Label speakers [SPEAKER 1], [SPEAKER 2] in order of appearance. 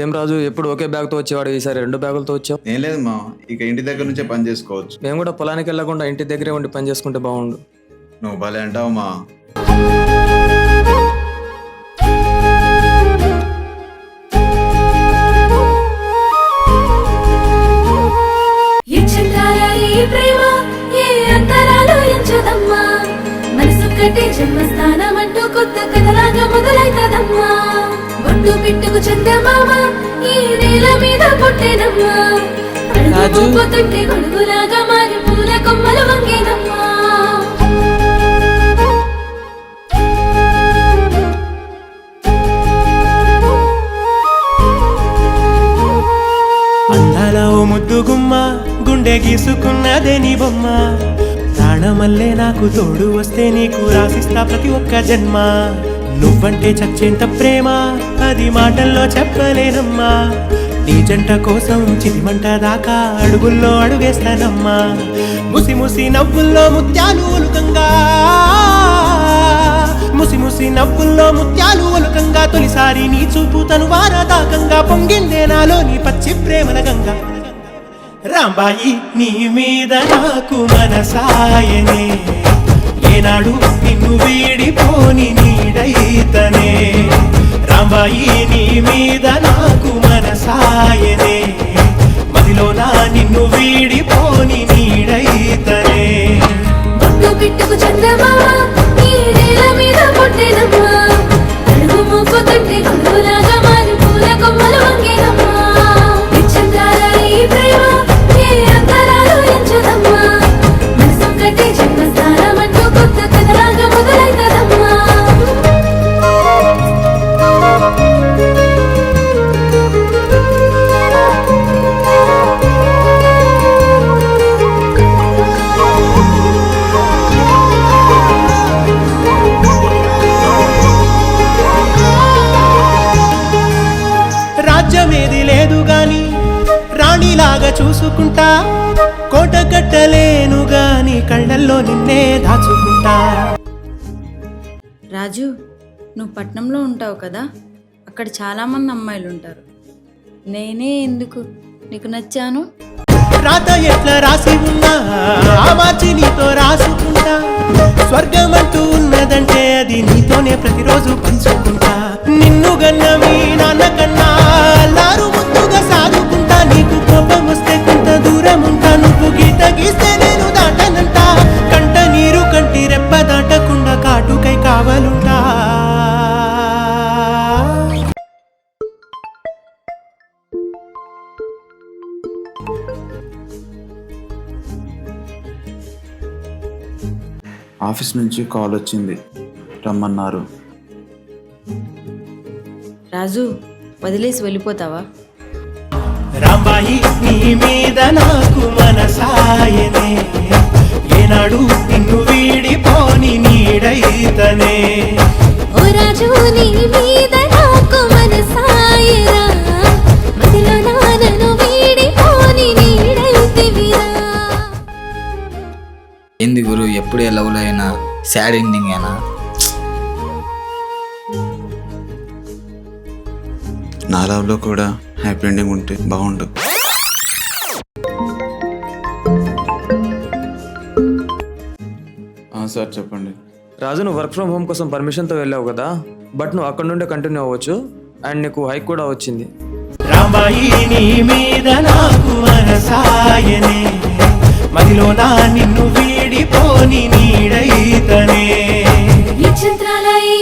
[SPEAKER 1] ఏం రాజు ఎప్పుడు ఒకే బ్యాగ్తో వచ్చేవాడు, ఈసారి 2 బ్యాగులతో వచ్చావు?
[SPEAKER 2] ఏం లేదు మా, ఇక ఇంటి దగ్గర నుంచే పని చేసుకోవచ్చు.
[SPEAKER 1] మేము కూడా పొలానికి వెళ్ళకుండా ఇంటి దగ్గరే ఉండి పని చేసుకుంటే బాగుండు.
[SPEAKER 2] నువ్వు భలే అంటావు మా.
[SPEAKER 3] జన్మస్థానమంటూ కొత్త కథలాగా మొదలైతదమ్మా. బొట్టు పిట్టుకు చందమామ ఈ నేల మీద పుట్టేనమ్మా. అడుగు పోతుంటే గొడుగులాగా మారి పూల కొమ్మలు వంగేనమ్మా.
[SPEAKER 4] అందాల ఓ ముద్దు గుమ్మ, గుండె గీసుకున్నదే నీ బొమ్మ. ప్రాణమల్లే నాకు తోడు వస్తే నీకు రాసిస్తా ప్రతి ఒక్క జన్మ. నువ్వంటే చచ్చేంత ప్రేమ అది మాటల్లో చెప్పలేనమ్మా. నీ జంట కోసం చితిమంట దాకా అడుగుల్లో అడుగేస్తానమ్మా. ముసి ముసి నవ్వుల్లో ముత్యాలు ఒలుకంగా, ముసి ముసి నవ్వుల్లో ముత్యాలు ఒలుకంగా. తొలిసారి నీ చూపు తను వారదాకంగా పొంగిందే నాలో నీ పచ్చి ప్రేమల గంగా. రాంబాయి నీ మీద నాకు మనసాయనే, ఏనాడు నిన్ను వీడిపోని నీడైతనే. రాంబాయి నీ మీద నాకు మనసాయనే, మదిలో నా నిన్ను వీడిపోని నీడైతనే.
[SPEAKER 3] బొట్టు పిట్టుకు చందమామ ఈ నేల మీద పుట్టేనమ్మా. అడుగు మోపుతుంటే గొడుగులాగా మారి పూల కొమ్మలు వంగేనమ్మా. నిశ్చంద్రాల ఈ ప్రేమ ఏ అంతరాలు ఎంచదమ్మా. మనసొక్కటే జన్మస్థానమంటూ కొత్త కథలాగా మొదలైతదమ్మా.
[SPEAKER 4] రాజ్యమేది లేదు గాని రాణిలాగా చూసుకుంటా. కోట కట్టలేను గాని కళ్ళల్లో నిన్నే దాచుకుంటా.
[SPEAKER 5] రాజు, నువ్వు పట్నంలో ఉంటావు కదా, అక్కడ చాలామంది అమ్మాయిలు ఉంటారు. నేనే ఎందుకు నీకు నచ్చాను?
[SPEAKER 4] రాత ఎట్లా రాసి ఉన్నా ఆ మార్చి నీతో రాసుకుంటా. స్వర్గం అంటూ ఉన్నదంటే అది నీతోనే ప్రతిరోజు పంచుకుంటా. నిన్ను గన్న మీ నాన్న కన్నా అల్లారు ముద్దుగా సాగుకుంటా. నీకు కోపం వస్తే కొంత దూరం ఉంటా. నువ్వు గీత గీస్తే నేను దాటనంటా. కంట నీరు కంటి రెప్ప దాటకుండా కాటుకై కావాలుంటా.
[SPEAKER 2] ఆఫీస్ నుంచి కాల్ వచ్చింది, రమ్మన్నారు.
[SPEAKER 5] రాజు, వదిలేసి వెళ్ళిపోతావా?
[SPEAKER 4] రాంబాయి నీ మీద నాకు మనసాయనే, ఏనాడు నిన్ను వీడిపోని నీడైతనే.
[SPEAKER 3] ఓ రాజు నీ మీద నాకు మనసాయరా, మదిలో నానను వీడిపోని నీడైతివిరా.
[SPEAKER 6] ఏంది గురు, ఎప్పుడు ఏ లవ్లో అయినా సాడ్ ఎండింగ్ అయినా?
[SPEAKER 2] నా లవ్లో కూడా హ్యాపీ ఎండింగ్ ఉంటే బాగుండు. సార్ చెప్పండి.
[SPEAKER 1] రాజు, నువ్వు వర్క్ ఫ్రమ్ హోమ్ కోసం పర్మిషన్తో వెళ్ళావు కదా, బట్ నువ్వు అక్కడ నుండే కంటిన్యూ అవ్వచ్చు అండ్ నీకు హైక్ కూడా వచ్చింది.
[SPEAKER 4] రాంబాయి నీ మీద నాకు మనసాయనే, మదిలో నా నిన్ను వీడిపోని నీడైతనే.
[SPEAKER 3] ఈ చంద్రాల ఈ